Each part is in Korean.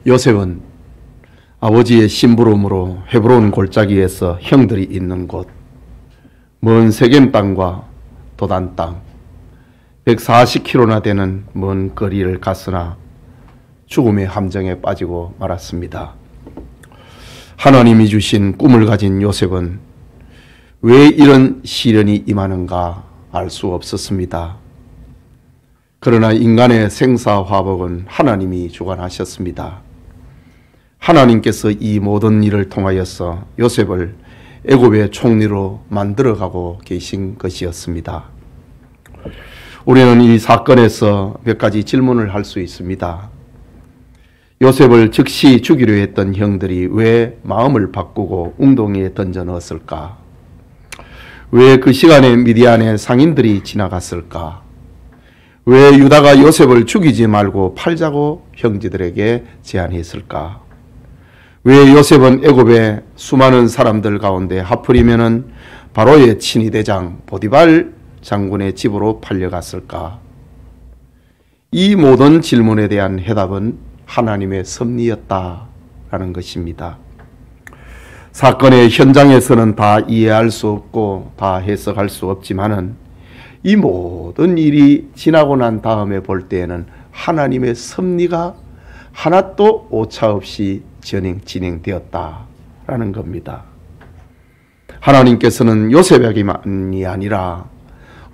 요셉은 아버지의 심부름으로 헤브론 골짜기에서 형들이 있는 곳, 먼 세겜 땅과 도단 땅, 140km나 되는 먼 거리를 갔으나 죽음의 함정에 빠지고 말았습니다. 하나님이 주신 꿈을 가진 요셉은 왜 이런 시련이 임하는가 알 수 없었습니다. 그러나 인간의 생사화복은 하나님이 주관하셨습니다. 하나님께서 이 모든 일을 통하여서 요셉을 애굽의 총리로 만들어가고 계신 것이었습니다. 우리는 이 사건에서 몇 가지 질문을 할 수 있습니다. 요셉을 즉시 죽이려 했던 형들이 왜 마음을 바꾸고 웅덩이에 던져 넣었을까? 왜 그 시간에 미디안의 상인들이 지나갔을까? 왜 유다가 요셉을 죽이지 말고 팔자고 형제들에게 제안했을까? 왜 요셉은 애굽의 수많은 사람들 가운데 하필이면은 바로의 친위대장 보디발 장군의 집으로 팔려갔을까? 이 모든 질문에 대한 해답은 하나님의 섭리였다라는 것입니다. 사건의 현장에서는 다 이해할 수 없고 다 해석할 수 없지만은 이 모든 일이 지나고 난 다음에 볼 때에는 하나님의 섭리가 하나도 오차없이 진행되었다라는 겁니다. 하나님께서는 요셉에게만이 아니라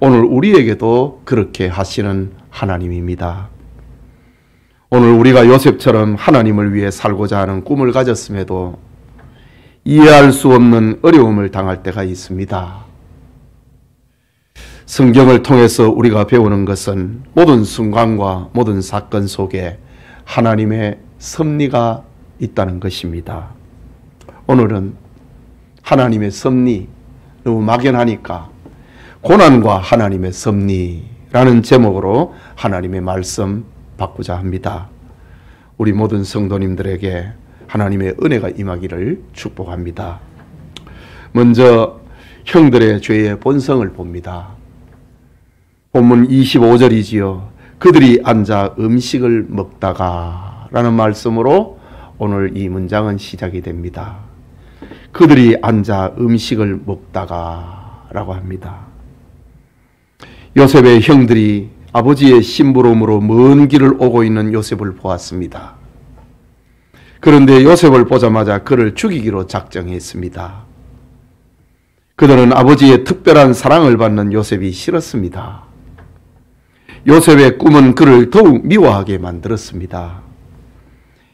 오늘 우리에게도 그렇게 하시는 하나님입니다. 오늘 우리가 요셉처럼 하나님을 위해 살고자 하는 꿈을 가졌음에도 이해할 수 없는 어려움을 당할 때가 있습니다. 성경을 통해서 우리가 배우는 것은 모든 순간과 모든 사건 속에 하나님의 섭리가 있다는 것입니다. 오늘은 하나님의 섭리, 너무 막연하니까 고난과 하나님의 섭리라는 제목으로 하나님의 말씀 받고자 합니다. 우리 모든 성도님들에게 하나님의 은혜가 임하기를 축복합니다. 먼저 형들의 죄의 본성을 봅니다. 본문 25절이지요. 그들이 앉아 음식을 먹다가 라는 말씀으로 오늘 이 문장은 시작이 됩니다. 그들이 앉아 음식을 먹다가 라고 합니다. 요셉의 형들이 아버지의 심부름으로 먼 길을 오고 있는 요셉을 보았습니다. 그런데 요셉을 보자마자 그를 죽이기로 작정했습니다. 그들은 아버지의 특별한 사랑을 받는 요셉이 싫었습니다. 요셉의 꿈은 그를 더욱 미워하게 만들었습니다.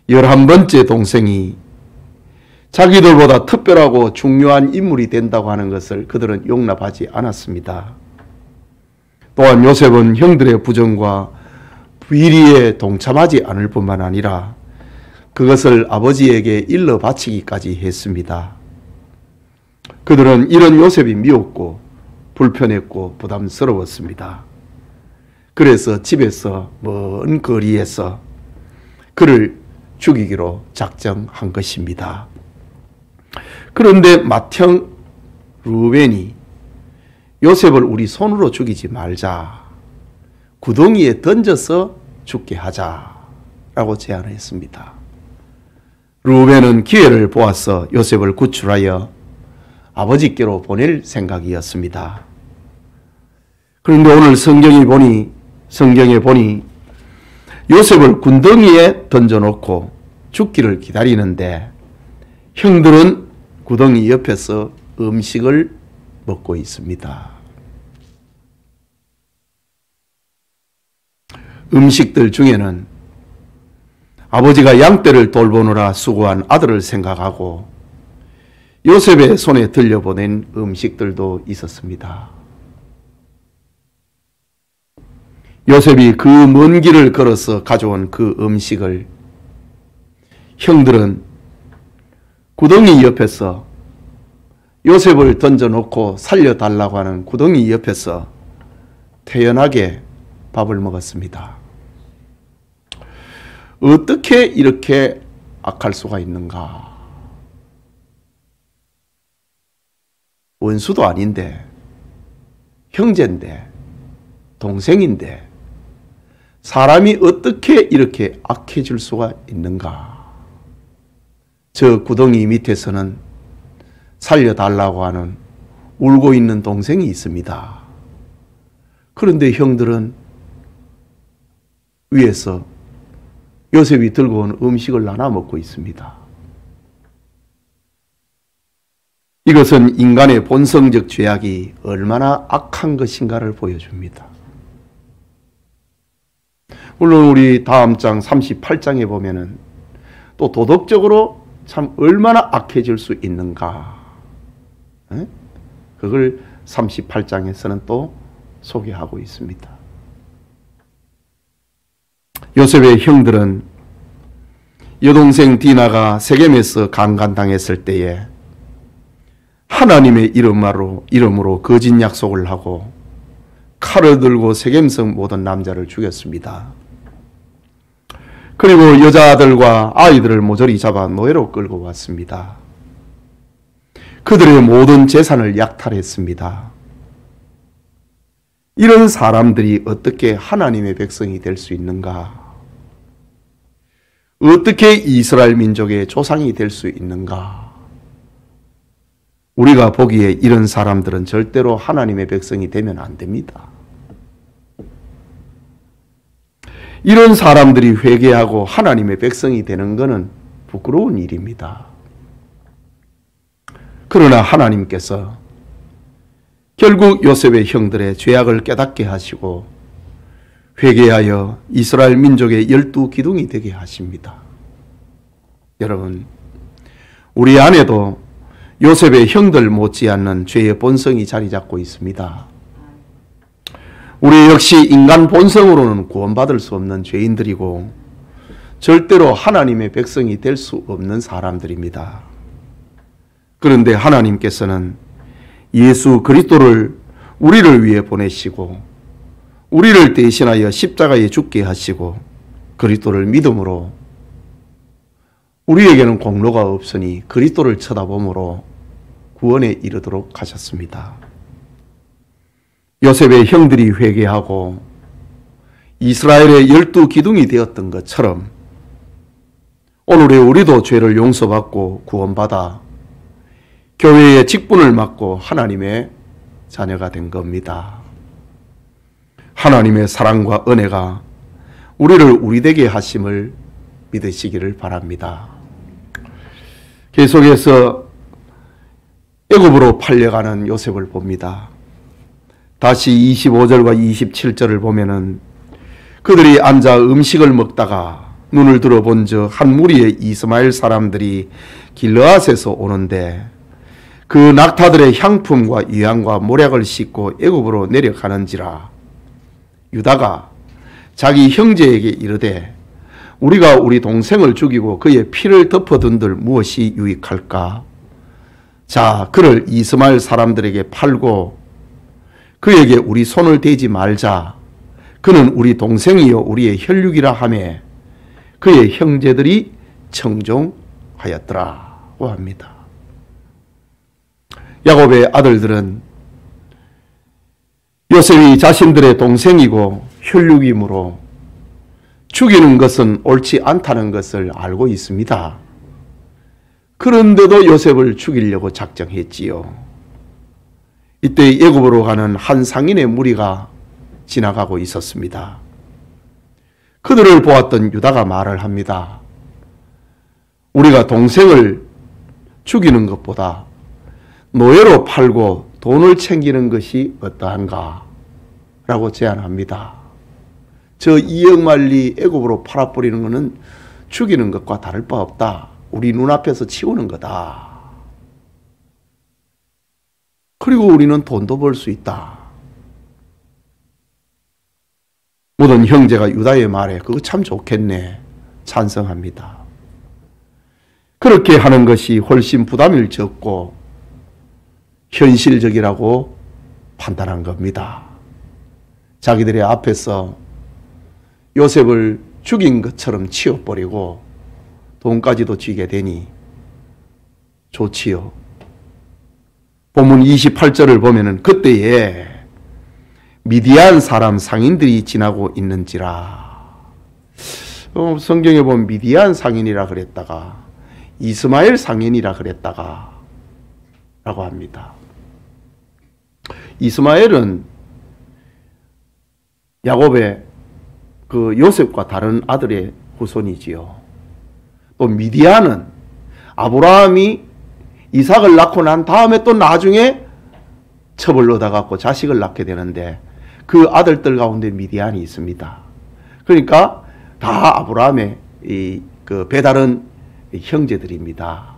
11번째 동생이 자기들보다 특별하고 중요한 인물이 된다고 하는 것을 그들은 용납하지 않았습니다. 또한 요셉은 형들의 부정과 비리에 동참하지 않을 뿐만 아니라 그것을 아버지에게 일러 바치기까지 했습니다. 그들은 이런 요셉이 미웠고 불편했고 부담스러웠습니다. 그래서 집에서 먼 거리에서 그를 죽이기로 작정한 것입니다. 그런데 맏형 루벤이 요셉을 우리 손으로 죽이지 말자, 구덩이에 던져서 죽게 하자라고 제안을 했습니다. 루벤은 기회를 보아서 요셉을 구출하여 아버지께로 보낼 생각이었습니다. 그런데 오늘 성경에 보니 요셉을 구덩이에 던져놓고 죽기를 기다리는데 형들은 구덩이 옆에서 음식을 먹고 있습니다. 음식들 중에는 아버지가 양떼를 돌보느라 수고한 아들을 생각하고 요셉의 손에 들려보낸 음식들도 있었습니다. 요셉이 그 먼 길을 걸어서 가져온 그 음식을 형들은 구덩이 옆에서 요셉을 던져놓고 살려달라고 하는 구덩이 옆에서 태연하게 밥을 먹었습니다. 어떻게 이렇게 악할 수가 있는가? 원수도 아닌데, 형제인데, 동생인데 사람이 어떻게 이렇게 악해질 수가 있는가? 저 구덩이 밑에서는 살려달라고 하는 울고 있는 동생이 있습니다. 그런데 형들은 위에서 요셉이 들고 온 음식을 나눠 먹고 있습니다. 이것은 인간의 본성적 죄악이 얼마나 악한 것인가를 보여줍니다. 물론 우리 다음 장 38장에 보면은 또 도덕적으로 참 얼마나 악해질 수 있는가, 그걸 38장에서는 또 소개하고 있습니다. 요셉의 형들은 여동생 디나가 세겜에서 강간당했을 때에 하나님의 이름으로 거짓 약속을 하고 칼을 들고 세겜성 모든 남자를 죽였습니다. 그리고 여자들과 아이들을 모조리 잡아 노예로 끌고 왔습니다. 그들의 모든 재산을 약탈했습니다. 이런 사람들이 어떻게 하나님의 백성이 될 수 있는가? 어떻게 이스라엘 민족의 조상이 될 수 있는가? 우리가 보기에 이런 사람들은 절대로 하나님의 백성이 되면 안 됩니다. 이런 사람들이 회개하고 하나님의 백성이 되는 것은 부끄러운 일입니다. 그러나 하나님께서 결국 요셉의 형들의 죄악을 깨닫게 하시고 회개하여 이스라엘 민족의 12기둥이 되게 하십니다. 여러분, 우리 안에도 요셉의 형들 못지않는 죄의 본성이 자리 잡고 있습니다. 우리 역시 인간 본성으로는 구원받을 수 없는 죄인들이고 절대로 하나님의 백성이 될 수 없는 사람들입니다. 그런데 하나님께서는 예수 그리스도를 우리를 위해 보내시고 우리를 대신하여 십자가에 죽게 하시고 그리스도를 믿음으로 우리에게는 공로가 없으니 그리스도를 쳐다보므로 구원에 이르도록 하셨습니다. 요셉의 형들이 회개하고 이스라엘의 12기둥이 되었던 것처럼 오늘의 우리도 죄를 용서받고 구원받아 교회의 직분을 맡고 하나님의 자녀가 된 겁니다. 하나님의 사랑과 은혜가 우리를 우리되게 하심을 믿으시기를 바랍니다. 계속해서 애굽으로 팔려가는 요셉을 봅니다. 다시 25절과 27절을 보면은 그들이 앉아 음식을 먹다가 눈을 들어본 적 한 무리의 이스마엘 사람들이 길르앗에서 오는데 그 낙타들의 향품과 유향과 모략을 싣고 애굽으로 내려가는지라. 유다가 자기 형제에게 이르되 우리가 우리 동생을 죽이고 그의 피를 덮어둔들 무엇이 유익할까? 자, 그를 이스마엘 사람들에게 팔고 그에게 우리 손을 대지 말자. 그는 우리 동생이요 우리의 혈육이라 하며 그의 형제들이 청종하였더라고 합니다. 야곱의 아들들은 요셉이 자신들의 동생이고 혈육이므로 죽이는 것은 옳지 않다는 것을 알고 있습니다. 그런데도 요셉을 죽이려고 작정했지요. 이때 애굽으로 가는 한 상인의 무리가 지나가고 있었습니다. 그들을 보았던 유다가 말을 합니다. 우리가 동생을 죽이는 것보다 노예로 팔고 돈을 챙기는 것이 어떠한가? 라고 제안합니다. 저 2억 말리 애굽으로 팔아버리는 것은 죽이는 것과 다를 바 없다. 우리 눈앞에서 치우는 거다. 그리고 우리는 돈도 벌 수 있다. 모든 형제가 유다의 말에 그거 참 좋겠네. 찬성합니다. 그렇게 하는 것이 훨씬 부담이 적고 현실적이라고 판단한 겁니다. 자기들의 앞에서 요셉을 죽인 것처럼 치워버리고 돈까지도 쥐게 되니 좋지요. 본문 28절을 보면은 그때에 미디안 사람 상인들이 지나고 있는지라. 성경에 보면 미디안 상인이라 그랬다가 이스마엘 상인이라 그랬다가 라고 합니다. 이스마엘은 야곱의 그 요셉과 다른 아들의 후손이지요. 또 미디안은 아브라함이 이삭을 낳고 난 다음에 또 나중에 첩을 얻어갖고 자식을 낳게 되는데 그 아들들 가운데 미디안이 있습니다. 그러니까 다 아브라함의 그 배다른 형제들입니다.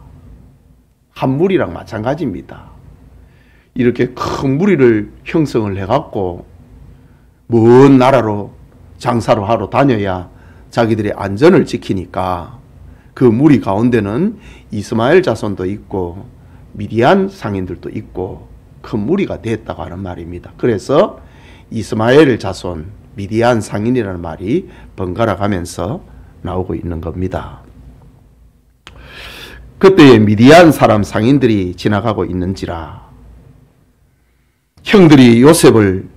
한 무리랑 마찬가지입니다. 이렇게 큰 무리를 형성을 해갖고 먼 나라로 장사로 하러 다녀야 자기들의 안전을 지키니까 그 무리 가운데는 이스마엘 자손도 있고 미디안 상인들도 있고 큰 무리가 됐다고 하는 말입니다. 그래서 이스마엘 자손, 미디안 상인이라는 말이 번갈아 가면서 나오고 있는 겁니다. 그때의 미디안 사람 상인들이 지나가고 있는지라 형들이 요셉을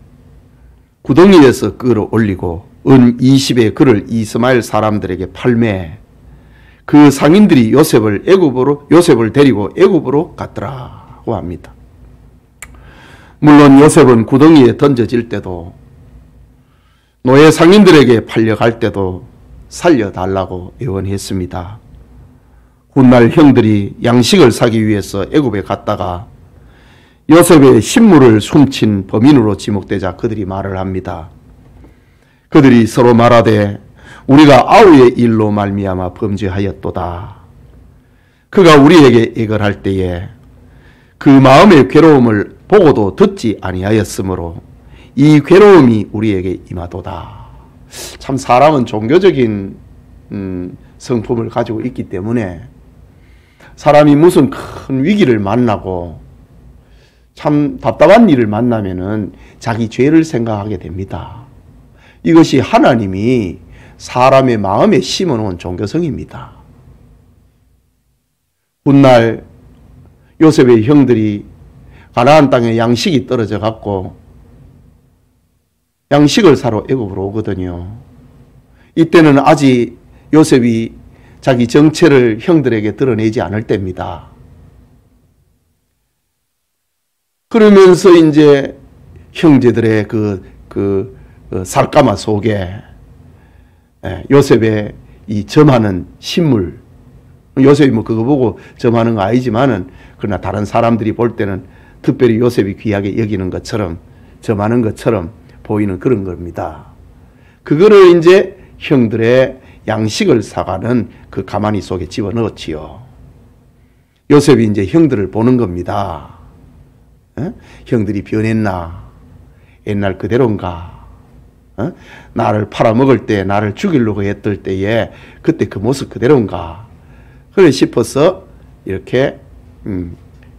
구덩이에서 끌어올리고 은 20의 그를 이스마엘 사람들에게 팔매 그 상인들이 요셉을 데리고 애굽으로 갔더라고 합니다. 물론 요셉은 구덩이에 던져질 때도 노예 상인들에게 팔려갈 때도 살려달라고 애원했습니다. 훗날 형들이 양식을 사기 위해서 애굽에 갔다가 요셉의 신물을 훔친 범인으로 지목되자 그들이 말을 합니다. 그들이 서로 말하되 우리가 아우의 일로 말미암아 범죄하였도다. 그가 우리에게 애걸할 때에 그 마음의 괴로움을 보고도 듣지 아니하였으므로 이 괴로움이 우리에게 임하도다. 참 사람은 종교적인 성품을 가지고 있기 때문에 사람이 무슨 큰 위기를 만나고 참 답답한 일을 만나면은 자기 죄를 생각하게 됩니다. 이것이 하나님이 사람의 마음에 심어놓은 종교성입니다. 훗날 요셉의 형들이 가나안 땅에 양식이 떨어져 갖고 양식을 사러 애굽으로 오거든요. 이때는 아직 요셉이 자기 정체를 형들에게 드러내지 않을 때입니다. 그러면서 이제 형제들의 그 살까마 속에 요셉의 이 점하는 신물, 요셉이 뭐 그거 보고 점하는 거 아니지만은 그러나 다른 사람들이 볼 때는 특별히 요셉이 귀하게 여기는 것처럼 점하는 것처럼 보이는 그런 겁니다. 그거를 이제 형들의 양식을 사가는 그 가마니 속에 집어넣었지요. 요셉이 이제 형들을 보는 겁니다. 형들이 변했나? 옛날 그대로인가? 나를 팔아먹을 때, 나를 죽이려고 했을 때에 그때 그 모습 그대로인가? 그래 싶어서 이렇게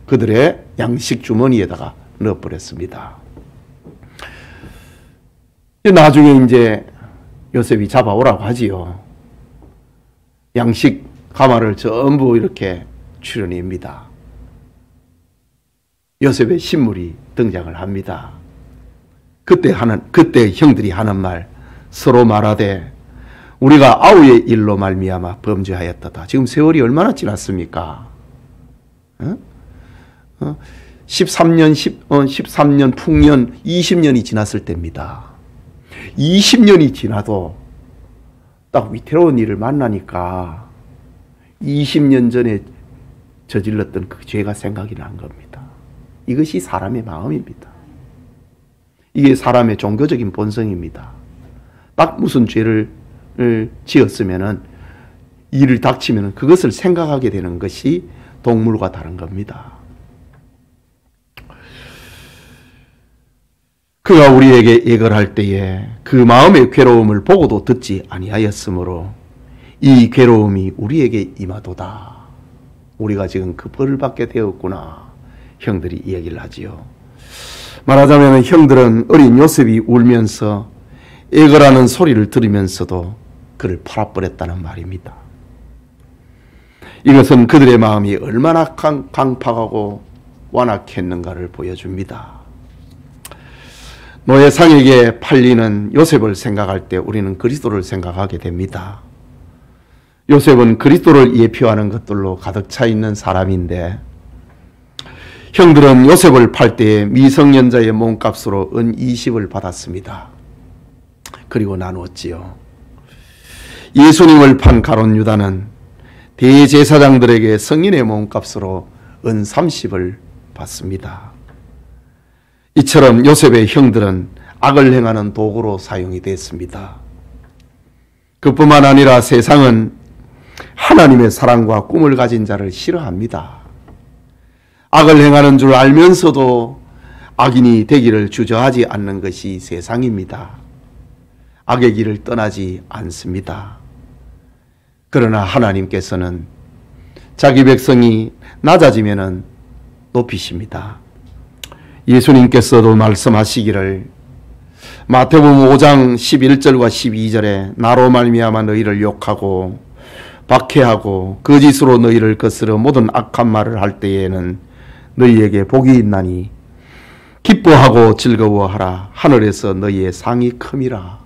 그들의 양식 주머니에다가 넣어버렸습니다. 나중에 이제 요셉이 잡아오라고 하지요. 양식 가마를 전부 이렇게 출연합니다. 요셉의 신물이 등장을 합니다. 그때 형들이 하는 말, 서로 말하되 우리가 아우의 일로 말미암아 범죄하였다. 지금 세월이 얼마나 지났습니까? 13년 풍년 20년이 지났을 때입니다. 20년이 지나도 딱 위태로운 일을 만나니까 20년 전에 저질렀던 그 죄가 생각이 난 겁니다. 이것이 사람의 마음입니다. 이게 사람의 종교적인 본성입니다. 딱 무슨 죄를 지었으면은 일을 닥치면은 그것을 생각하게 되는 것이 동물과 다른 겁니다. 그가 우리에게 애걸할 때에 그 마음의 괴로움을 보고도 듣지 아니하였으므로 이 괴로움이 우리에게 임하도다. 우리가 지금 그 벌을 받게 되었구나. 형들이 이야기를 하지요. 말하자면 형들은 어린 요셉이 울면서 애걸하는 소리를 들으면서도 그를 팔아버렸다는 말입니다. 이것은 그들의 마음이 얼마나 강팍하고 완악했는가를 보여줍니다. 노예상에게 팔리는 요셉을 생각할 때 우리는 그리스도를 생각하게 됩니다. 요셉은 그리스도를 예표하는 것들로 가득 차 있는 사람인데 형들은 요셉을 팔 때에 미성년자의 몸값으로 은 20을 받았습니다. 그리고 나누었지요. 예수님을 판 가룟 유다는 대제사장들에게 성인의 몸값으로 은 30을 받습니다. 이처럼 요셉의 형들은 악을 행하는 도구로 사용이 됐습니다. 그뿐만 아니라 세상은 하나님의 사랑과 꿈을 가진 자를 싫어합니다. 악을 행하는 줄 알면서도 악인이 되기를 주저하지 않는 것이 세상입니다. 악의 길을 떠나지 않습니다. 그러나 하나님께서는 자기 백성이 낮아지면은 높이십니다. 예수님께서도 말씀하시기를 마태복음 5장 11절과 12절에 나로 말미암아 너희를 욕하고 박해하고 거짓으로 너희를 거스려 모든 악한 말을 할 때에는 너희에게 복이 있나니 기뻐하고 즐거워하라. 하늘에서 너희의 상이 큼이라.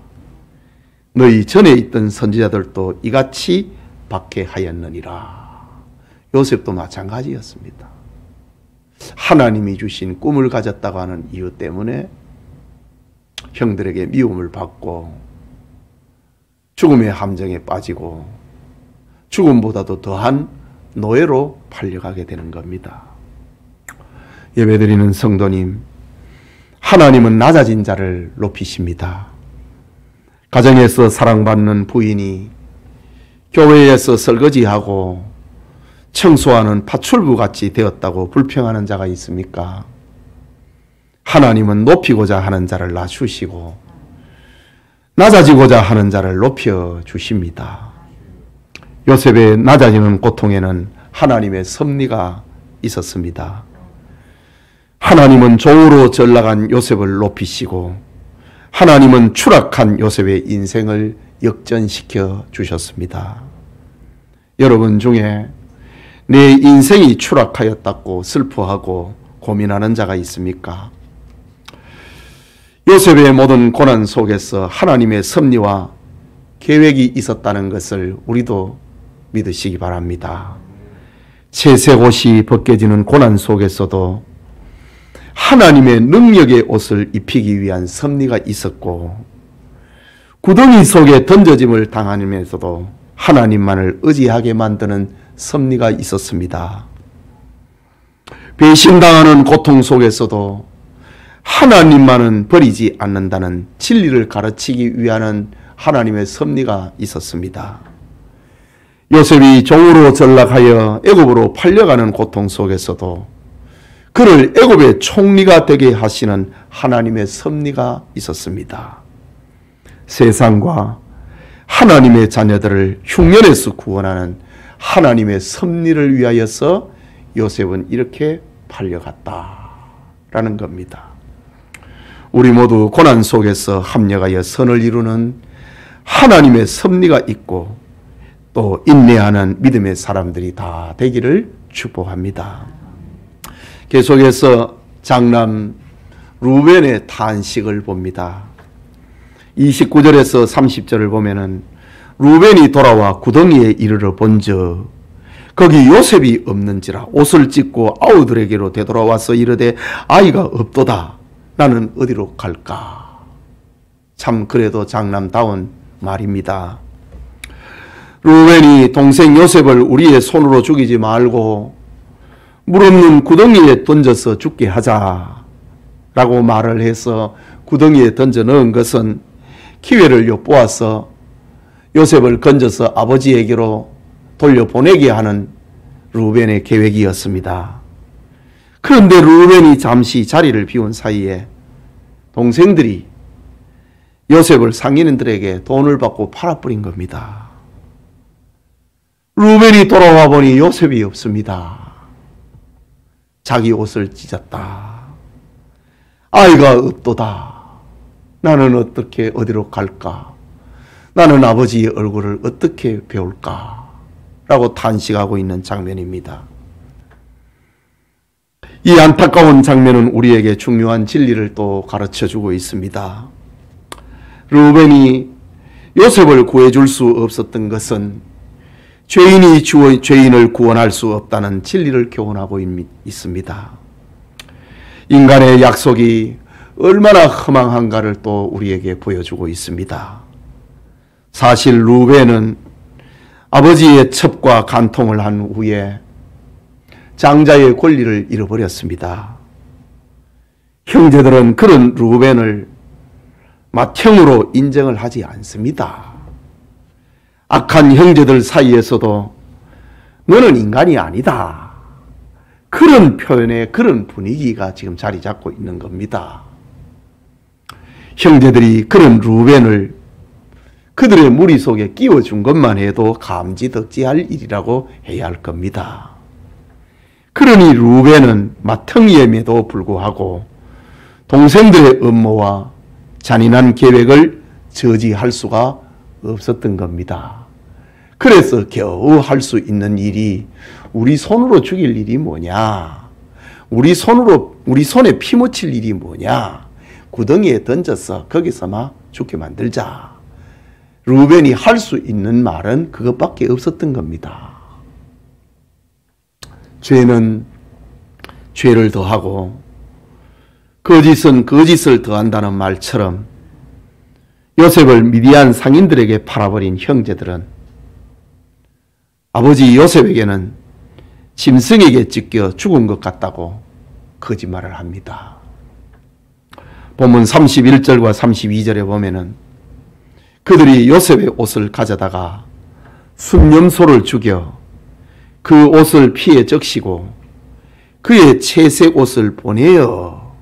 너희 전에 있던 선지자들도 이같이 박해하였느니라. 요셉도 마찬가지였습니다. 하나님이 주신 꿈을 가졌다고 하는 이유 때문에 형들에게 미움을 받고 죽음의 함정에 빠지고 죽음보다도 더한 노예로 팔려가게 되는 겁니다. 예배드리는 성도님, 하나님은 낮아진 자를 높이십니다. 가정에서 사랑받는 부인이 교회에서 설거지하고 청소하는 파출부같이 되었다고 불평하는 자가 있습니까? 하나님은 높이고자 하는 자를 낮추시고 낮아지고자 하는 자를 높여주십니다. 요셉의 낮아지는 고통에는 하나님의 섭리가 있었습니다. 하나님은 종으로 전락한 요셉을 높이시고 하나님은 추락한 요셉의 인생을 역전시켜 주셨습니다. 여러분 중에 내 인생이 추락하였다고 슬퍼하고 고민하는 자가 있습니까? 요셉의 모든 고난 속에서 하나님의 섭리와 계획이 있었다는 것을 우리도 믿으시기 바랍니다. 채색옷이 벗겨지는 고난 속에서도 하나님의 능력의 옷을 입히기 위한 섭리가 있었고, 구덩이 속에 던져짐을 당하면서도 하나님만을 의지하게 만드는 섭리가 있었습니다. 배신당하는 고통 속에서도 하나님만은 버리지 않는다는 진리를 가르치기 위한 하나님의 섭리가 있었습니다. 요셉이 종으로 전락하여 애굽으로 팔려가는 고통 속에서도 그를 애굽의 총리가 되게 하시는 하나님의 섭리가 있었습니다. 세상과 하나님의 자녀들을 흉년에서 구원하는 하나님의 섭리를 위하여서 요셉은 이렇게 팔려갔다라는 겁니다. 우리 모두 고난 속에서 합력하여 선을 이루는 하나님의 섭리가 있고 또 인내하는 믿음의 사람들이 다 되기를 축복합니다. 계속해서 장남 루벤의 탄식을 봅니다. 29절에서 30절을 보면은 루벤이 돌아와 구덩이에 이르러 본즉 거기 요셉이 없는지라 옷을 찢고 아우들에게로 되돌아와서 이르되 아이가 없도다. 나는 어디로 갈까? 참 그래도 장남다운 말입니다. 루벤이 동생 요셉을 우리의 손으로 죽이지 말고 물 없는 구덩이에 던져서 죽게 하자 라고 말을 해서 구덩이에 던져 넣은 것은 기회를 엿보아서 요셉을 건져서 아버지에게로 돌려보내게 하는 루벤의 계획이었습니다. 그런데 루벤이 잠시 자리를 비운 사이에 동생들이 요셉을 상인들에게 돈을 받고 팔아버린 겁니다. 루벤이 돌아와 보니 요셉이 없습니다. 자기 옷을 찢었다. 아이가 없도다. 나는 어떻게 어디로 갈까? 나는 아버지의 얼굴을 어떻게 배울까? 라고 탄식하고 있는 장면입니다. 이 안타까운 장면은 우리에게 중요한 진리를 또 가르쳐주고 있습니다. 루벤이 요셉을 구해줄 수 없었던 것은 죄인이 죄인을 구원할 수 없다는 진리를 교훈하고 있습니다. 인간의 약속이 얼마나 허망한가를 또 우리에게 보여주고 있습니다. 사실 루벤은 아버지의 첩과 간통을 한 후에 장자의 권리를 잃어버렸습니다. 형제들은 그런 루벤을 맏형으로 인정을 하지 않습니다. 악한 형제들 사이에서도 너는 인간이 아니다, 그런 표현의 그런 분위기가 지금 자리 잡고 있는 겁니다. 형제들이 그런 루벤을 그들의 무리 속에 끼워준 것만 해도 감지덕지할 일이라고 해야 할 겁니다. 그러니 루벤은 맏형임에도 불구하고 동생들의 음모와 잔인한 계획을 저지할 수가 없었던 겁니다. 그래서 겨우 할 수 있는 일이 우리 손으로 죽일 일이 뭐냐, 우리 손에 피 묻힐 일이 뭐냐, 구덩이에 던져서 거기서 막 죽게 만들자. 루벤이 할 수 있는 말은 그것밖에 없었던 겁니다. 죄는 죄를 더하고 거짓은 거짓을 더한다는 말처럼 요셉을 미디안 상인들에게 팔아버린 형제들은 아버지 요셉에게는 짐승에게 찢겨 죽은 것 같다고 거짓말을 합니다. 본문 31절과 32절에 보면은 그들이 요셉의 옷을 가져다가 순념소를 죽여 그 옷을 피에 적시고 그의 채색 옷을 보내어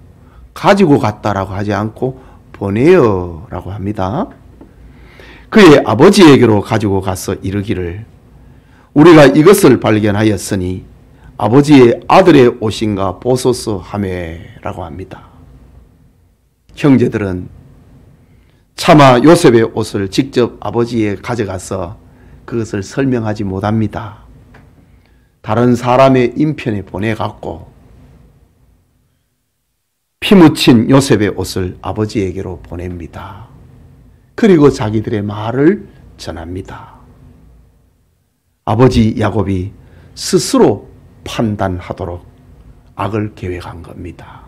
가지고 갔다라고 하지 않고 보내어 라고 합니다. 그의 아버지에게로 가지고 가서 이르기를 우리가 이것을 발견하였으니 아버지의 아들의 옷인가 보소서 하매라고 합니다. 형제들은 차마 요셉의 옷을 직접 아버지에 가져가서 그것을 설명하지 못합니다. 다른 사람의 인편에 보내갖고 피 묻힌 요셉의 옷을 아버지에게로 보냅니다. 그리고 자기들의 말을 전합니다. 아버지 야곱이 스스로 판단하도록 악을 계획한 겁니다.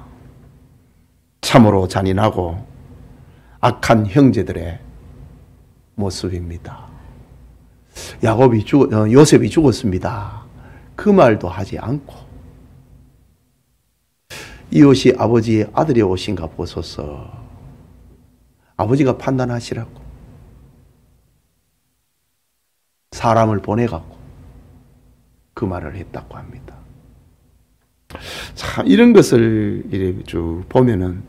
참으로 잔인하고 악한 형제들의 모습입니다. 요셉이 죽었습니다, 그 말도 하지 않고 이 옷이 아버지의 아들의 옷인가 보소서, 아버지가 판단하시라고 사람을 보내갖고 그 말을 했다고 합니다. 참 이런 것을 이렇게 쭉 보면은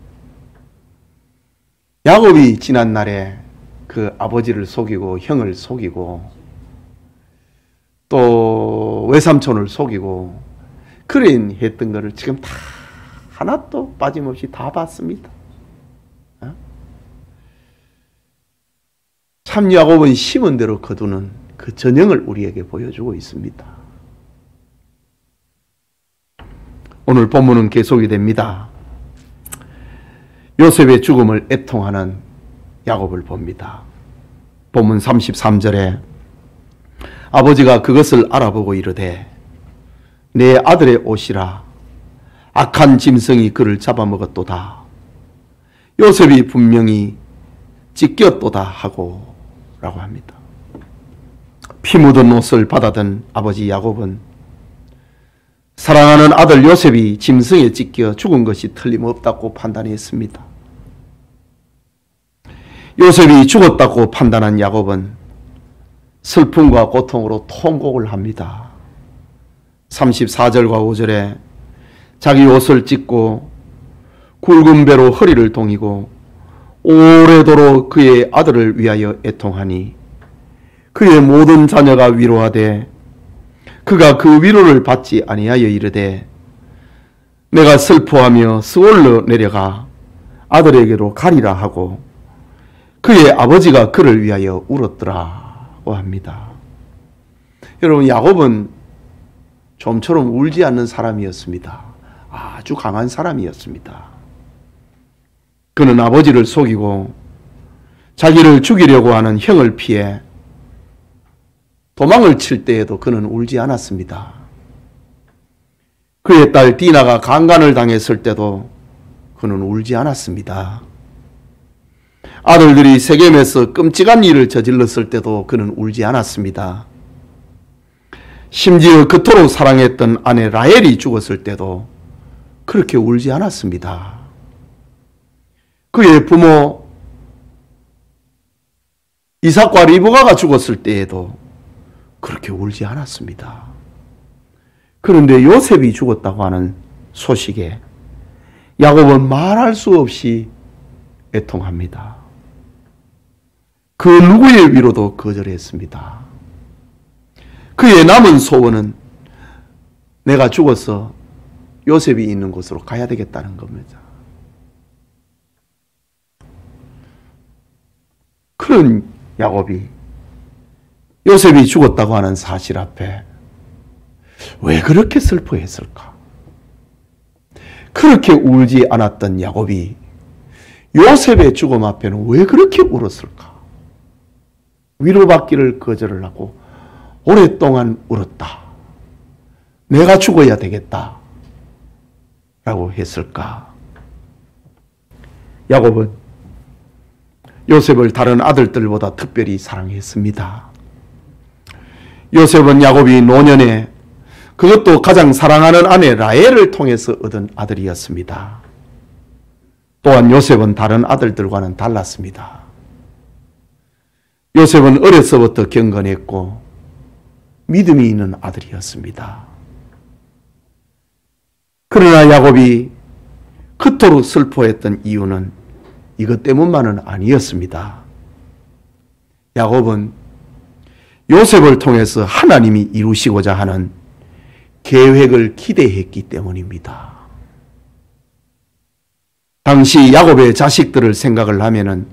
야곱이 지난 날에 그 아버지를 속이고 형을 속이고 또 외삼촌을 속이고 그런 했던 거를 지금 다 하나도 빠짐없이 다 봤습니다. 참 야곱은 심은 대로 거두는 그 전형을 우리에게 보여주고 있습니다. 오늘 본문은 계속이 됩니다. 요셉의 죽음을 애통하는 야곱을 봅니다. 본문 33절에 아버지가 그것을 알아보고 이르되 내 아들의 옷이라 악한 짐승이 그를 잡아먹었도다. 요셉이 분명히 찢겼도다 하고 라고 합니다. 피 묻은 옷을 받아든 아버지 야곱은 사랑하는 아들 요셉이 짐승에 찢겨 죽은 것이 틀림없다고 판단했습니다. 요셉이 죽었다고 판단한 야곱은 슬픔과 고통으로 통곡을 합니다. 34절과 5절에 자기 옷을 찢고 굵은 배로 허리를 동이고 오래도록 그의 아들을 위하여 애통하니 그의 모든 자녀가 위로하되 그가 그 위로를 받지 아니하여 이르되 내가 슬퍼하며 스올로 내려가 아들에게로 가리라 하고 그의 아버지가 그를 위하여 울었더라고 합니다. 여러분, 야곱은 좀처럼 울지 않는 사람이었습니다. 아주 강한 사람이었습니다. 그는 아버지를 속이고 자기를 죽이려고 하는 형을 피해 도망을 칠 때에도 그는 울지 않았습니다. 그의 딸 디나가 강간을 당했을 때도 그는 울지 않았습니다. 아들들이 세겜에서 끔찍한 일을 저질렀을 때도 그는 울지 않았습니다. 심지어 그토록 사랑했던 아내 라헬이 죽었을 때도 그렇게 울지 않았습니다. 그의 부모 이삭과 리브가가 죽었을 때에도 그렇게 울지 않았습니다. 그런데 요셉이 죽었다고 하는 소식에 야곱은 말할 수 없이 애통합니다. 그 누구의 위로도 거절했습니다. 그의 남은 소원은 내가 죽어서 요셉이 있는 곳으로 가야 되겠다는 겁니다. 그런 야곱이 요셉이 죽었다고 하는 사실 앞에 왜 그렇게 슬퍼했을까? 그렇게 울지 않았던 야곱이 요셉의 죽음 앞에는 왜 그렇게 울었을까? 위로받기를 거절을 하고 오랫동안 울었다. 내가 죽어야 되겠다. 라고 했을까? 야곱은 요셉을 다른 아들들보다 특별히 사랑했습니다. 요셉은 야곱이 노년에 그것도 가장 사랑하는 아내 라헬을 통해서 얻은 아들이었습니다. 또한 요셉은 다른 아들들과는 달랐습니다. 요셉은 어려서부터 경건했고 믿음이 있는 아들이었습니다. 그러나 야곱이 그토록 슬퍼했던 이유는 이것 때문만은 아니었습니다. 야곱은 요셉을 통해서 하나님이 이루시고자 하는 계획을 기대했기 때문입니다. 당시 야곱의 자식들을 생각을 하면은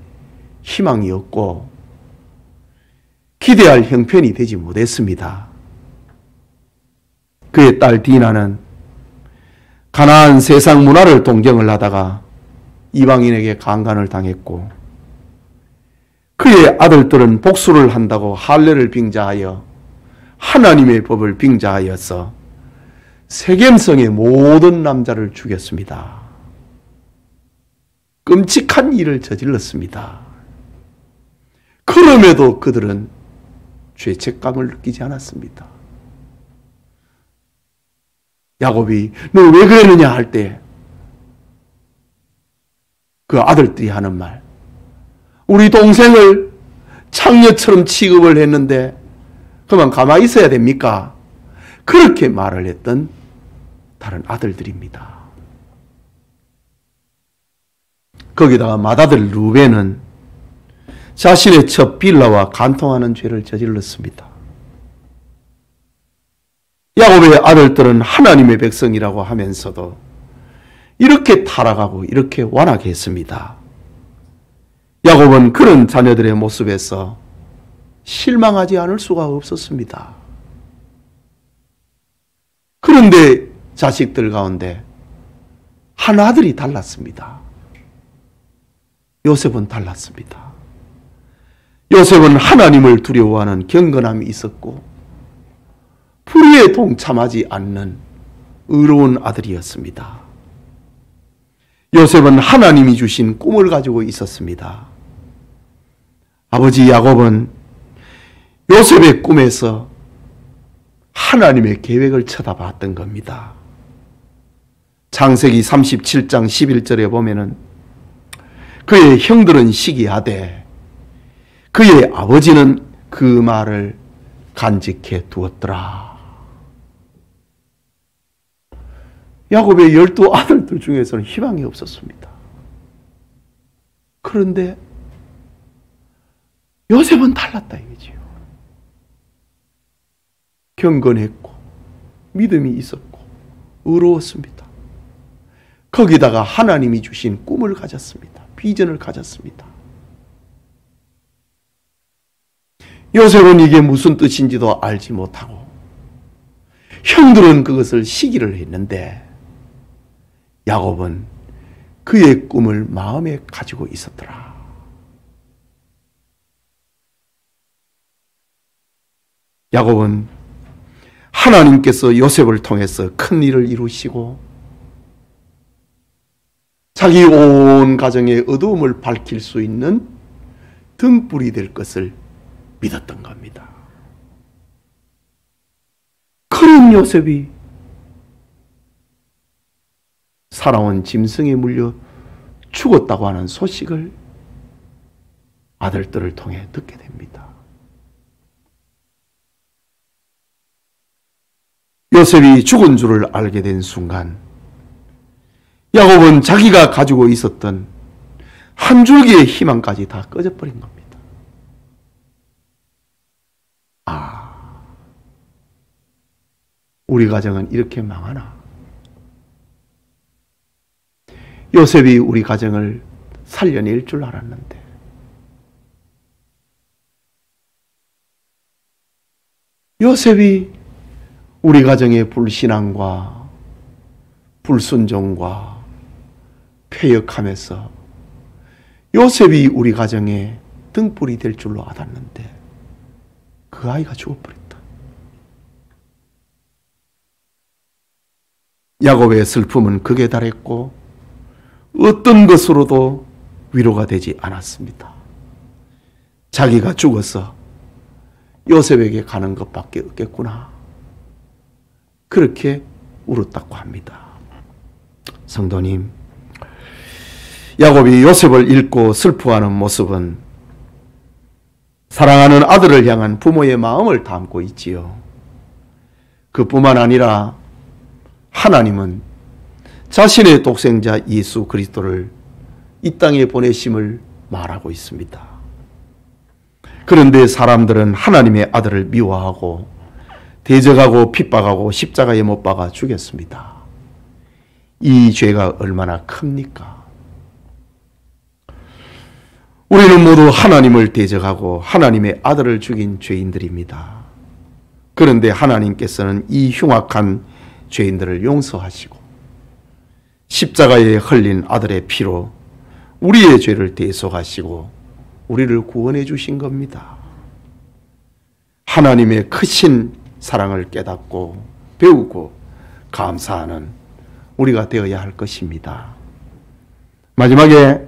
희망이 없고 기대할 형편이 되지 못했습니다. 그의 딸 디나는 가나안 세상 문화를 동경을 하다가 이방인에게 강간을 당했고 그의 아들들은 복수를 한다고 할례를 빙자하여 하나님의 법을 빙자하여서 세겜성의 모든 남자를 죽였습니다. 끔찍한 일을 저질렀습니다. 그럼에도 그들은 죄책감을 느끼지 않았습니다. 야곱이 너 왜 그랬느냐 할 때 그 아들들이 하는 말, 우리 동생을 창녀처럼 취급을 했는데 그만 가만히 있어야 됩니까? 그렇게 말을 했던 다른 아들들입니다. 거기다가 맏아들 루벤은 자신의 첫 빌라와 간통하는 죄를 저질렀습니다. 야곱의 아들들은 하나님의 백성이라고 하면서도 이렇게 타락하고 이렇게 완악했습니다. 야곱은 그런 자녀들의 모습에서 실망하지 않을 수가 없었습니다. 그런데 자식들 가운데 한 아들이 달랐습니다. 요셉은 달랐습니다. 요셉은 하나님을 두려워하는 경건함이 있었고 불의에 동참하지 않는 의로운 아들이었습니다. 요셉은 하나님이 주신 꿈을 가지고 있었습니다. 아버지 야곱은 요셉의 꿈에서 하나님의 계획을 쳐다봤던 겁니다. 창세기 37장 11절에 보면은 그의 형들은 시기하되 그의 아버지는 그 말을 간직해 두었더라. 야곱의 12아들들 중에서는 희망이 없었습니다. 그런데 요셉은 달랐다 이거지요. 경건했고 믿음이 있었고 의로웠습니다. 거기다가 하나님이 주신 꿈을 가졌습니다. 비전을 가졌습니다. 요셉은 이게 무슨 뜻인지도 알지 못하고 형들은 그것을 시기를 했는데 야곱은 그의 꿈을 마음에 가지고 있었더라. 야곱은 하나님께서 요셉을 통해서 큰 일을 이루시고 자기 온 가정의 어두움을 밝힐 수 있는 등불이 될 것을 믿었던 겁니다. 그런 요셉이 살아온 짐승에 물려 죽었다고 하는 소식을 아들들을 통해 듣게 됩니다. 요셉이 죽은 줄을 알게 된 순간 야곱은 자기가 가지고 있었던 한 줄기의 희망까지 다 꺼져버린 겁니다. 우리 가정은 이렇게 망하나? 요셉이 우리 가정을 살려낼 줄 알았는데 요셉이 우리 가정의 불신앙과 불순종과 폐역함에서 요셉이 우리 가정의 등불이 될 줄로 알았는데 그 아이가 죽어버렸다. 야곱의 슬픔은 극에 달했고 어떤 것으로도 위로가 되지 않았습니다. 자기가 죽어서 요셉에게 가는 것밖에 없겠구나. 그렇게 울었다고 합니다. 성도님, 야곱이 요셉을 잃고 슬퍼하는 모습은 사랑하는 아들을 향한 부모의 마음을 담고 있지요. 그뿐만 아니라 하나님은 자신의 독생자 예수 그리스도를 이 땅에 보내심을 말하고 있습니다. 그런데 사람들은 하나님의 아들을 미워하고 대적하고 핍박하고 십자가에 못 박아 죽였습니다. 이 죄가 얼마나 큽니까? 우리는 모두 하나님을 대적하고 하나님의 아들을 죽인 죄인들입니다. 그런데 하나님께서는 이 흉악한 죄인들을 용서하시고 십자가에 흘린 아들의 피로 우리의 죄를 대속하시고 우리를 구원해 주신 겁니다. 하나님의 크신 사랑을 깨닫고 배우고 감사하는 우리가 되어야 할 것입니다. 마지막에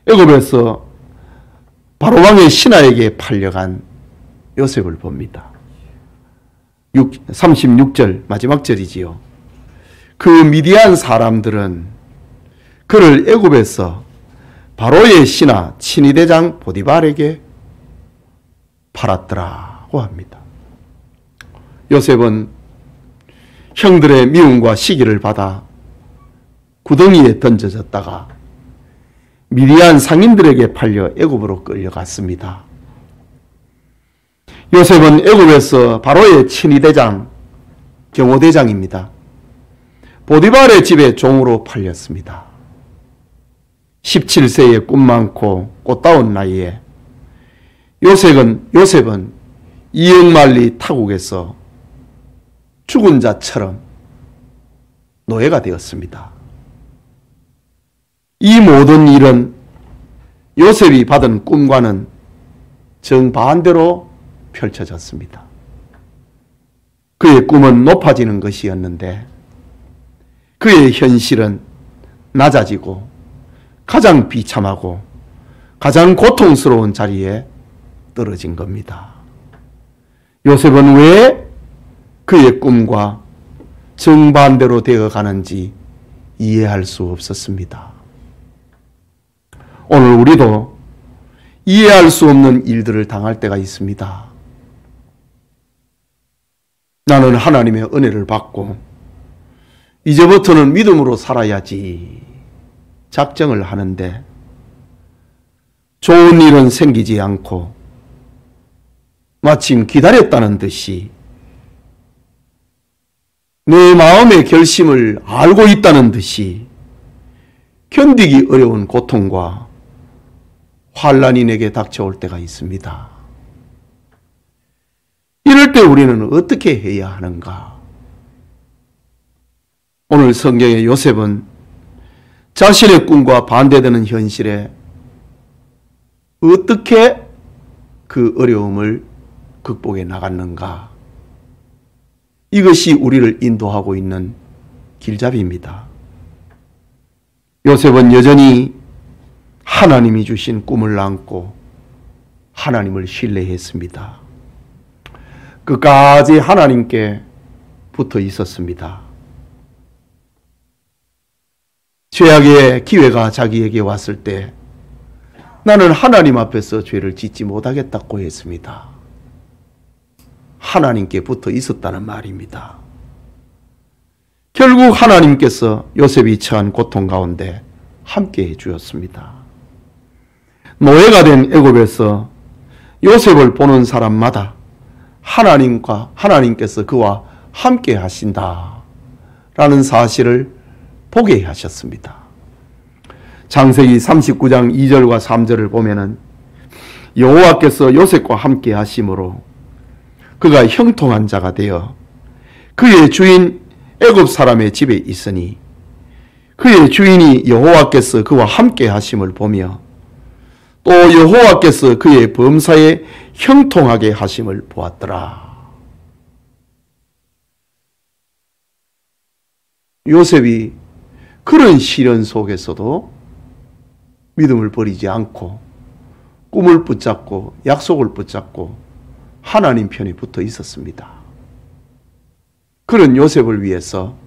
애굽에서 바로왕의 신하에게 팔려간 요셉을 봅니다. 36절 마지막 절이지요. 그 미디안 사람들은 그를 애굽에서 바로의 신하 친위대장 보디발에게 팔았더라고 합니다. 요셉은 형들의 미움과 시기를 받아 구덩이에 던져졌다가 미디안 상인들에게 팔려 애굽으로 끌려갔습니다. 요셉은 애굽에서 바로의 친위대장, 경호대장입니다. 보디발의 집에 종으로 팔렸습니다. 17세에 꿈 많고 꽃다운 나이에 요셉은 이역만리 타국에서 죽은 자처럼 노예가 되었습니다. 이 모든 일은 요셉이 받은 꿈과는 정반대로 펼쳐졌습니다. 그의 꿈은 높아지는 것이었는데 그의 현실은 낮아지고 가장 비참하고 가장 고통스러운 자리에 떨어진 겁니다. 요셉은 왜 그의 꿈과 정반대로 되어 가는지 이해할 수 없었습니다. 오늘 우리도 이해할 수 없는 일들을 당할 때가 있습니다. 나는 하나님의 은혜를 받고 이제부터는 믿음으로 살아야지 작정을 하는데 좋은 일은 생기지 않고 마침 기다렸다는 듯이 내 마음의 결심을 알고 있다는 듯이 견디기 어려운 고통과 환난이 내게 닥쳐올 때가 있습니다. 이럴 때 우리는 어떻게 해야 하는가? 오늘 성경의 요셉은 자신의 꿈과 반대되는 현실에 어떻게 그 어려움을 극복해 나갔는가? 이것이 우리를 인도하고 있는 길잡이입니다. 요셉은 여전히 하나님이 주신 꿈을 안고 하나님을 신뢰했습니다. 끝까지 하나님께 붙어 있었습니다. 죄악의 기회가 자기에게 왔을 때 나는 하나님 앞에서 죄를 짓지 못하겠다고 했습니다. 하나님께 붙어 있었다는 말입니다. 결국 하나님께서 요셉이 처한 고통 가운데 함께 해주었습니다. 노예가 된 애굽에서 요셉을 보는 사람마다 하나님께서 그와 함께 하신다라는 사실을 보게 하셨습니다. 창세기 39장 2절과 3절을 보면은 여호와께서 요셉과 함께 하심으로 그가 형통한 자가 되어 그의 주인 애굽 사람의 집에 있으니 그의 주인이 여호와께서 그와 함께 하심을 보며 또 여호와께서 그의 범사에 형통하게 하심을 보았더라. 요셉이 그런 시련 속에서도 믿음을 버리지 않고 꿈을 붙잡고 약속을 붙잡고 하나님 편에 붙어 있었습니다. 그런 요셉을 위해서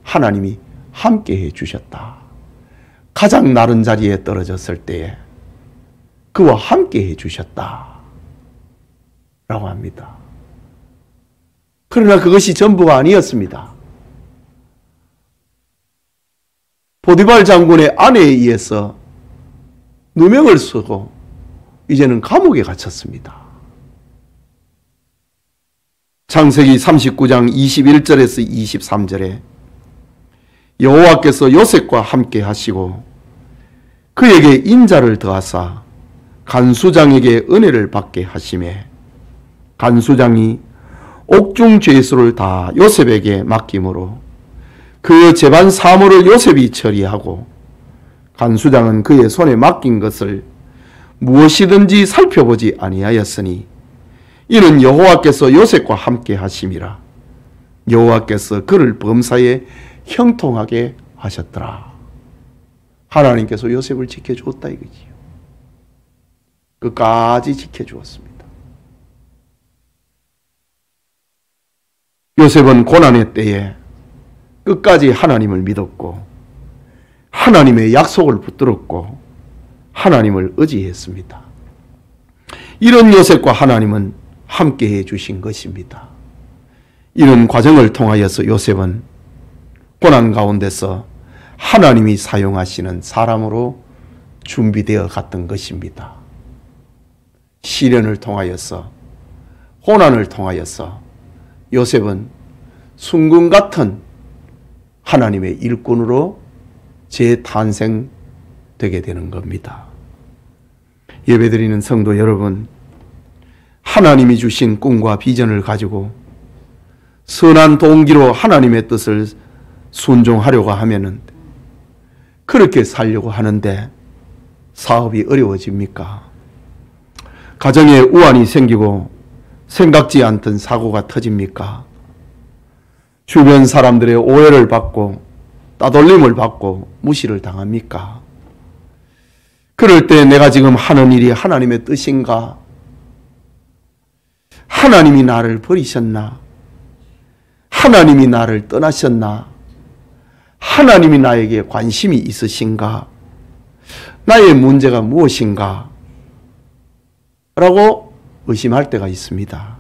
하나님이 함께 해주셨다. 가장 낮은 자리에 떨어졌을 때에 그와 함께 해주셨다 라고 합니다. 그러나 그것이 전부가 아니었습니다. 보디발 장군의 아내에 의해서 누명을 쓰고 이제는 감옥에 갇혔습니다. 창세기 39장 21절에서 23절에 여호와께서 요셉과 함께 하시고 그에게 인자를 더하사 간수장에게 은혜를 받게 하시매 간수장이 옥중 죄수를 다 요셉에게 맡김으로 그 재반 사물을 요셉이 처리하고 간수장은 그의 손에 맡긴 것을 무엇이든지 살펴보지 아니하였으니 이는 여호와께서 요셉과 함께 하심이라. 여호와께서 그를 범사에 형통하게 하셨더라. 하나님께서 요셉을 지켜주었다 이거지요. 끝까지 지켜주었습니다. 요셉은 고난의 때에 끝까지 하나님을 믿었고 하나님의 약속을 붙들었고 하나님을 의지했습니다. 이런 요셉과 하나님은 함께해 주신 것입니다. 이런 과정을 통하여서 요셉은 고난 가운데서 하나님이 사용하시는 사람으로 준비되어 갔던 것입니다. 시련을 통하여서 고난을 통하여서 요셉은 순금 같은 하나님의 일꾼으로 재탄생되게 되는 겁니다. 예배드리는 성도 여러분, 하나님이 주신 꿈과 비전을 가지고 선한 동기로 하나님의 뜻을 순종하려고 하면은 그렇게 살려고 하는데 사업이 어려워집니까? 가정에 우환이 생기고 생각지 않던 사고가 터집니까? 주변 사람들의 오해를 받고 따돌림을 받고 무시를 당합니까? 그럴 때 내가 지금 하는 일이 하나님의 뜻인가? 하나님이 나를 버리셨나? 하나님이 나를 떠나셨나? 하나님이 나에게 관심이 있으신가? 나의 문제가 무엇인가? 라고 의심할 때가 있습니다.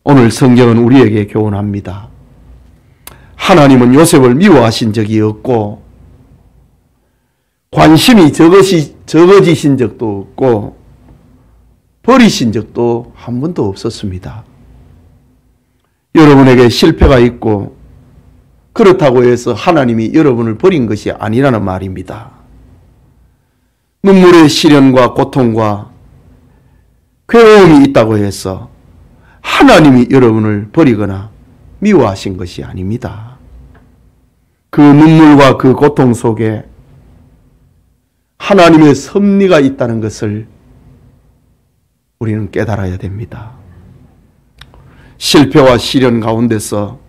오늘 성경은 우리에게 교훈합니다. 하나님은 요셉을 미워하신 적이 없고 관심이 적어지신 적도 없고 버리신 적도 한 번도 없었습니다. 여러분에게 실패가 있고 그렇다고 해서 하나님이 여러분을 버린 것이 아니라는 말입니다. 눈물의 시련과 고통과 괴로움이 있다고 해서 하나님이 여러분을 버리거나 미워하신 것이 아닙니다. 그 눈물과 그 고통 속에 하나님의 섭리가 있다는 것을 우리는 깨달아야 됩니다. 실패와 시련 가운데서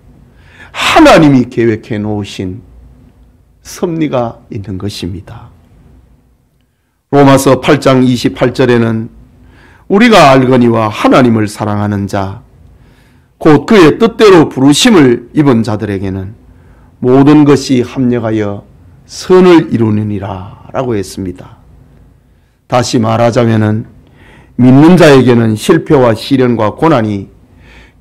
하나님이 계획해 놓으신 섭리가 있는 것입니다. 로마서 8장 28절에는 우리가 알거니와 하나님을 사랑하는 자, 곧 그의 뜻대로 부르심을 입은 자들에게는 모든 것이 합력하여 선을 이루느니라 라고 했습니다. 다시 말하자면 믿는 자에게는 실패와 시련과 고난이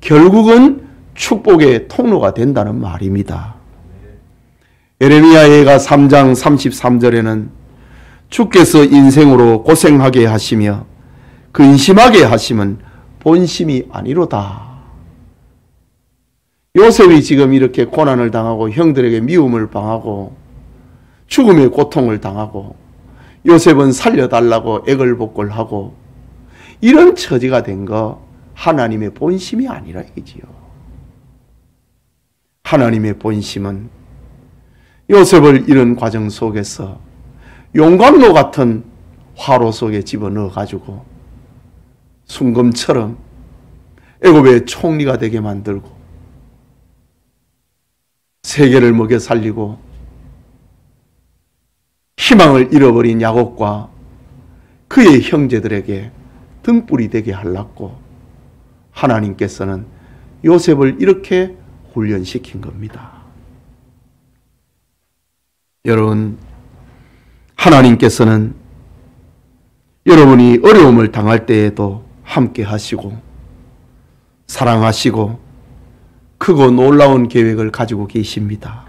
결국은 축복의 통로가 된다는 말입니다. 예레미야가 3장 33절에는 주께서 인생으로 고생하게 하시며 근심하게 하심은 본심이 아니로다. 요셉이 지금 이렇게 고난을 당하고 형들에게 미움을 당하고 죽음의 고통을 당하고 요셉은 살려달라고 애걸복걸하고 이런 처지가 된 거 하나님의 본심이 아니라 이지요. 하나님의 본심은 요셉을 이런 과정 속에서 용광로 같은 화로 속에 집어넣어 가지고 순금처럼 애굽의 총리가 되게 만들고 세계를 먹여 살리고 희망을 잃어버린 야곱과 그의 형제들에게 등불이 되게 하려고 하나님께서는 요셉을 이렇게 훈련시킨 겁니다. 여러분, 하나님께서는 여러분이 어려움을 당할 때에도 함께 하시고 사랑하시고 크고 놀라운 계획을 가지고 계십니다.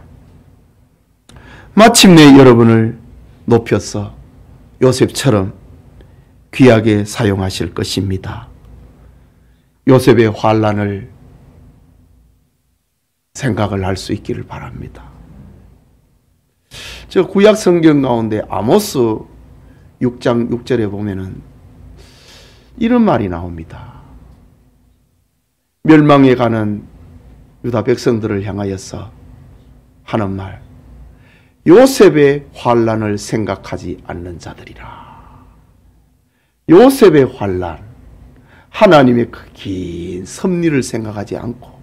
마침내 여러분을 높여서 요셉처럼 귀하게 사용하실 것입니다. 요셉의 환난을 생각을 할 수 있기를 바랍니다. 저 구약 성경 가운데 아모스 6장 6절에 보면은 이런 말이 나옵니다. 멸망에 가는 유다 백성들을 향하여서 하는 말, 요셉의 환난을 생각하지 않는 자들이라. 요셉의 환난, 하나님의 그 긴 섭리를 생각하지 않고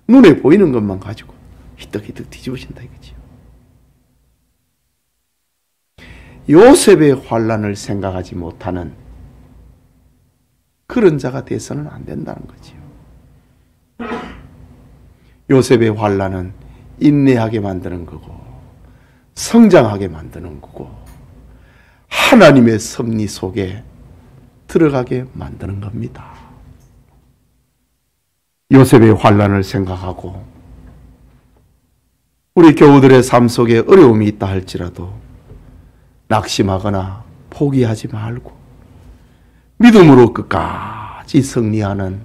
눈에 보이는 것만 가지고 히떡히떡 뒤집으신다 이거지요. 요셉의 환난을 생각하지 못하는 그런 자가 돼서는 안 된다는 거지요. 요셉의 환난은 인내하게 만드는 거고 성장하게 만드는 거고 하나님의 섭리 속에 들어가게 만드는 겁니다. 요셉의 환난을 생각하고 우리 교우들의 삶 속에 어려움이 있다 할지라도 낙심하거나 포기하지 말고 믿음으로 끝까지 승리하는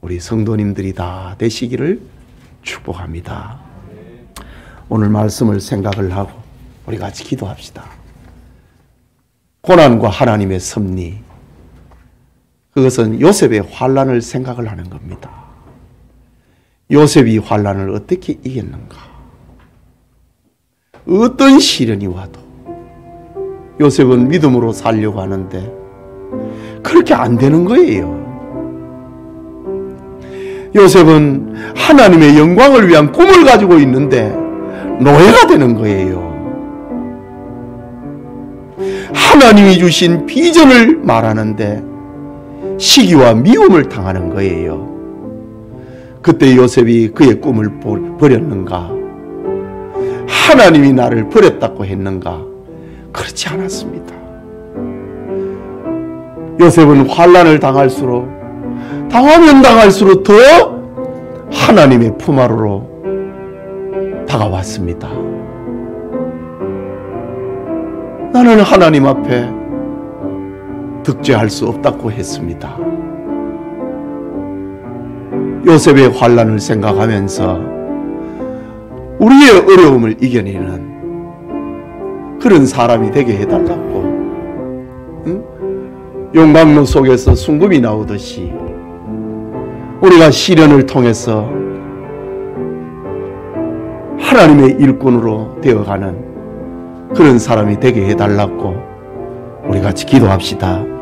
우리 성도님들이 다 되시기를 축복합니다. 오늘 말씀을 생각을 하고 우리 같이 기도합시다. 고난과 하나님의 섭리, 그것은 요셉의 환난을 생각을 하는 겁니다. 요셉이 환난을 어떻게 이겼는가? 어떤 시련이 와도 요셉은 믿음으로 살려고 하는데 그렇게 안 되는 거예요. 요셉은 하나님의 영광을 위한 꿈을 가지고 있는데 노예가 되는 거예요. 하나님이 주신 비전을 말하는데 시기와 미움을 당하는 거예요. 그때 요셉이 그의 꿈을 버렸는가? 하나님이 나를 버렸다고 했는가? 그렇지 않았습니다. 요셉은 환난을 당할수록 당하면 당할수록 더 하나님의 품 아래로 다가왔습니다. 나는 하나님 앞에 득죄할 수 없다고 했습니다. 요셉의 환난을 생각하면서 우리의 어려움을 이겨내는 그런 사람이 되게 해달라고, 용광로 속에서 순금이 나오듯이 우리가 시련을 통해서 하나님의 일꾼으로 되어가는 그런 사람이 되게 해달라고 우리 같이 기도합시다.